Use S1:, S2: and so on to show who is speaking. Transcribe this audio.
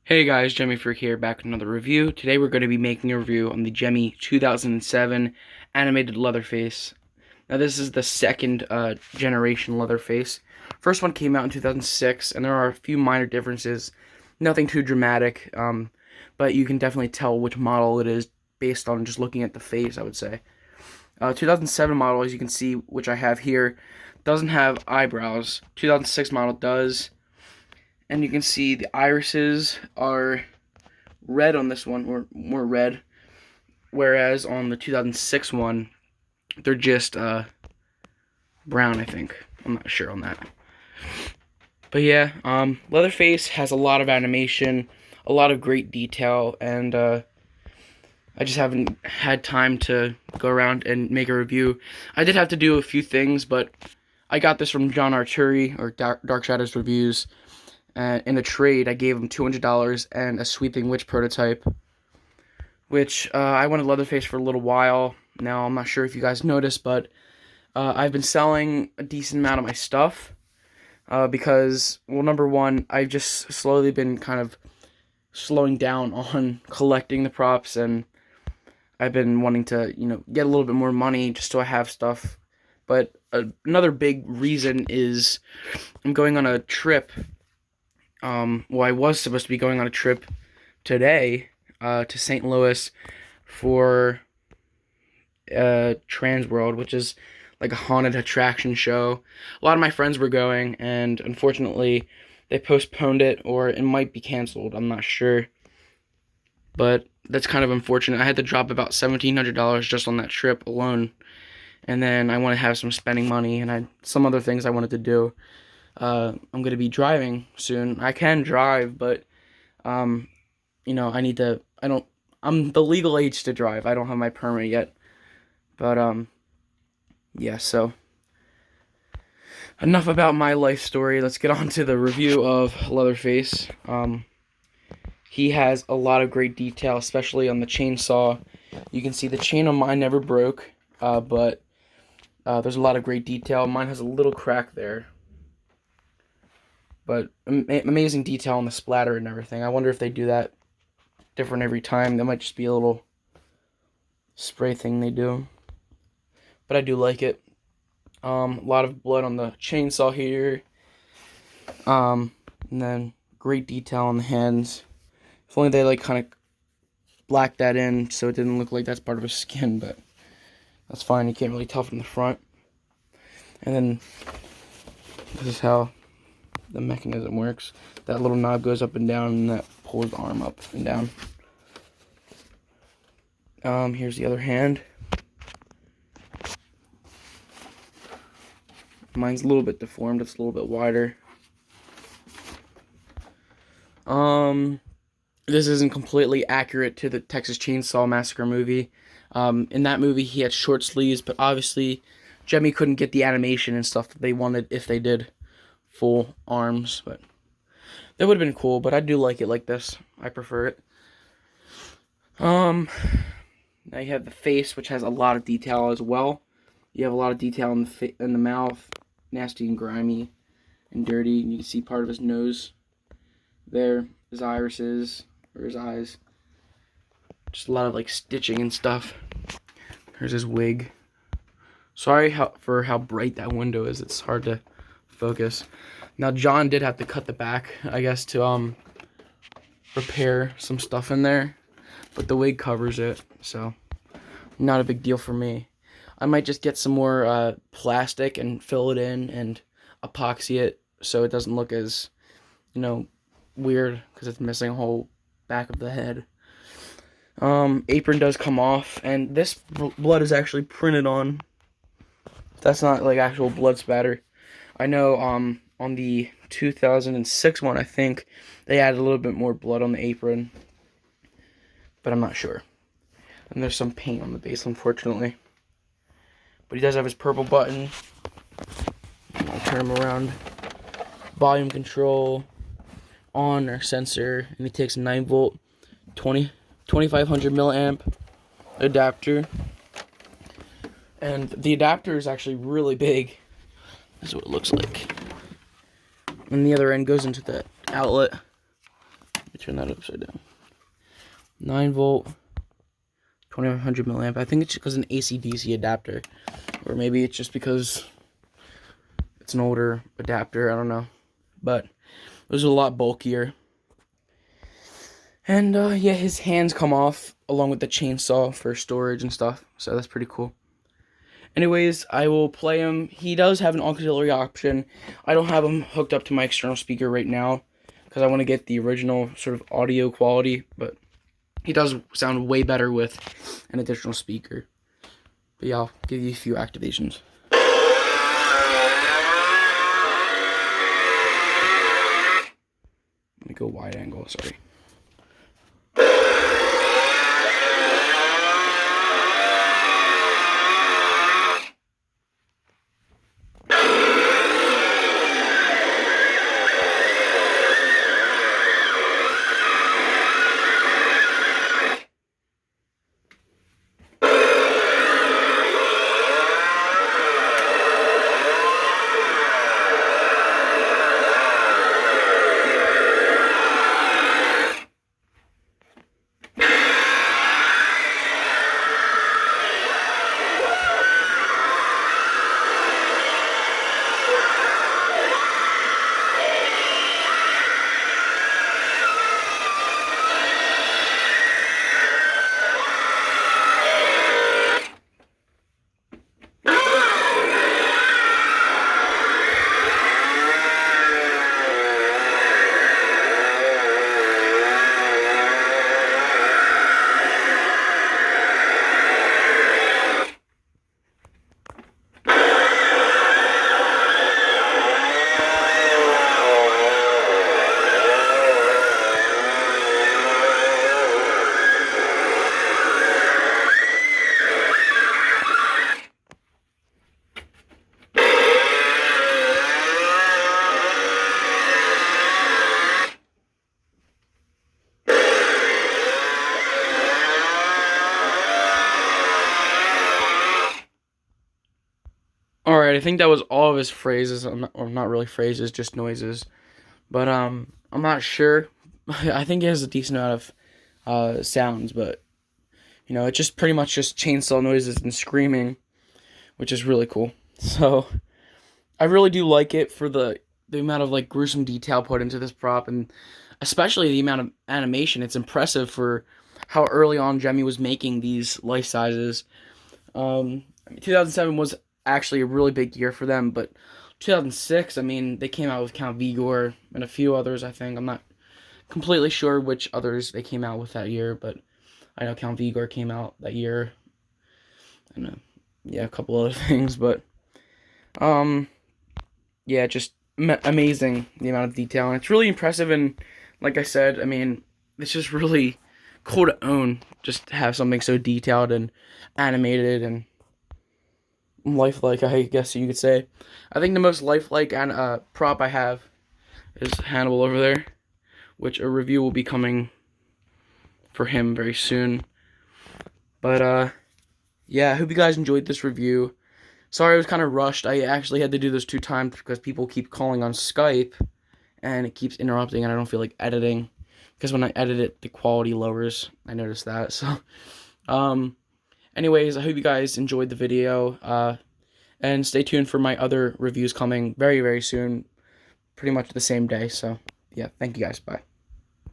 S1: Hey guys, Gemmy here, back with another review. Today we're going to be making a review on the Gemmy 2007 animated Leatherface. Now this is the second generation Leatherface. First one came out in 2006, and there are a few minor differences. Nothing too dramatic, but you can definitely tell which model it is based on just looking at the face, I would say. 2007 model, as you can see, which I have here, doesn't have eyebrows. 2006 model does. And you can see the irises are red on this one, or more red, whereas on the 2006 one, they're just brown, I think. I'm not sure on that. But yeah, Leatherface has a lot of animation, a lot of great detail, and I just haven't had time to go around and make a review. I did have to do a few things, but I got this from John Arturi, or Dark Shadows Reviews. In a trade, I gave him $200 and a Sweeping Witch prototype, which I wanted Leatherface for a little while. Now, I'm not sure if you guys noticed, but I've been selling a decent amount of my stuff because, well, number one, I've just slowly been kind of slowing down on collecting the props, and I've been wanting to, get a little bit more money just so I have stuff. But another big reason is I'm going on a trip. Well, I was supposed to be going on a trip today to St. Louis for Trans World, which is like a haunted attraction show. A lot of my friends were going, and unfortunately, they postponed it, or it might be canceled. I'm not sure. But that's kind of unfortunate. I had to drop about $1,700 just on that trip alone. And then I want to have some spending money, and some other things I wanted to do. I'm going to be driving soon. I can drive, but, I need to, I'm the legal age to drive. I don't have my permit yet. But, yeah, so, enough about my life story. Let's get on to the review of Leatherface. He has a lot of great detail, especially on the chainsaw. You can see the chain on mine never broke, but there's a lot of great detail. Mine has a little crack there. But amazing detail on the splatter and everything. I wonder if they do that different every time. That might just be a little spray thing they do. But I do like it. A lot of blood on the chainsaw here. And then great detail on the hands. If only they kind of blacked that in so it didn't look like that's part of his skin, but that's fine. You can't really tell from the front. And then this is how the mechanism works. That little knob goes up and down, and that pulls the arm up and down. Here's the other hand. Mine's a little bit deformed. It's a little bit wider. This isn't completely accurate to the Texas Chainsaw Massacre movie. In that movie, he had short sleeves, but obviously, Gemmy couldn't get the animation and stuff that they wanted if they did full arms, but that would have been cool. But I do like it like this. I prefer it. Now you have the face, which has a lot of detail as well. You have a lot of detail in the mouth, nasty and grimy and dirty. And you can see part of his nose there, his irises or his eyes. Just a lot of stitching and stuff. Here's his wig. Sorry for how bright that window is. It's hard to focus. Now John did have to cut the back, I guess, to repair some stuff in there, but the wig covers it, so not a big deal for me. I might just get some more plastic and fill it in and epoxy it so it doesn't look as weird, because it's missing a whole back of the head. Apron does come off, and this blood is actually printed on. That's not actual blood spatter. I know on the 2006 one, I think they added a little bit more blood on the apron, but I'm not sure. And there's some paint on the base, unfortunately. But he does have his purple button. I'll turn him around. Volume control, on or sensor, and he takes a 9-volt, 2500 milliamp adapter. And the adapter is actually really big. That's what it looks like. And the other end goes into the outlet. me turn that upside down. 9-volt, 2100 milliamp. I think it's because an AC/DC adapter, or maybe it's just because it's an older adapter. I don't know, but it was a lot bulkier. And yeah, his hands come off along with the chainsaw for storage and stuff, so that's pretty cool. Anyways, I will play him. He does have an auxiliary option. I don't have him hooked up to my external speaker right now because I want to get the original sort of audio quality, but he does sound way better with an additional speaker. But yeah, I'll give you a few activations. Let me go wide angle, sorry. Alright, I think that was all of his phrases, or not really phrases, just noises. But I'm not sure. I think it has a decent amount of sounds, but you know, it's just pretty much just chainsaw noises and screaming, which is really cool. So I really do like it for the amount of like gruesome detail put into this prop, and especially the amount of animation. It's impressive for how early on Gemmy was making these life sizes. 2007 was actually a really big year for them, but 2006, I mean, they came out with Count Vigor and a few others, I think. I'm not completely sure which others they came out with that year, but I know Count Vigor came out that year. And yeah, a couple other things, but yeah, just amazing the amount of detail, and it's really impressive. And like I said, I mean, it's just really cool to own, just to have something so detailed and animated and lifelike, I guess you could say. I think the most lifelike and prop I have is Hannibal over there, which a review will be coming for him very soon. But yeah, I hope you guys enjoyed this review. Sorry I was kind of rushed. I actually had to do this 2 times because people keep calling on Skype and it keeps interrupting, and I don't feel like editing, because when I edit it, the quality lowers. I noticed that. So anyways, I hope you guys enjoyed the video, and stay tuned for my other reviews coming very, very soon, pretty much the same day. So, yeah, thank you guys. Bye.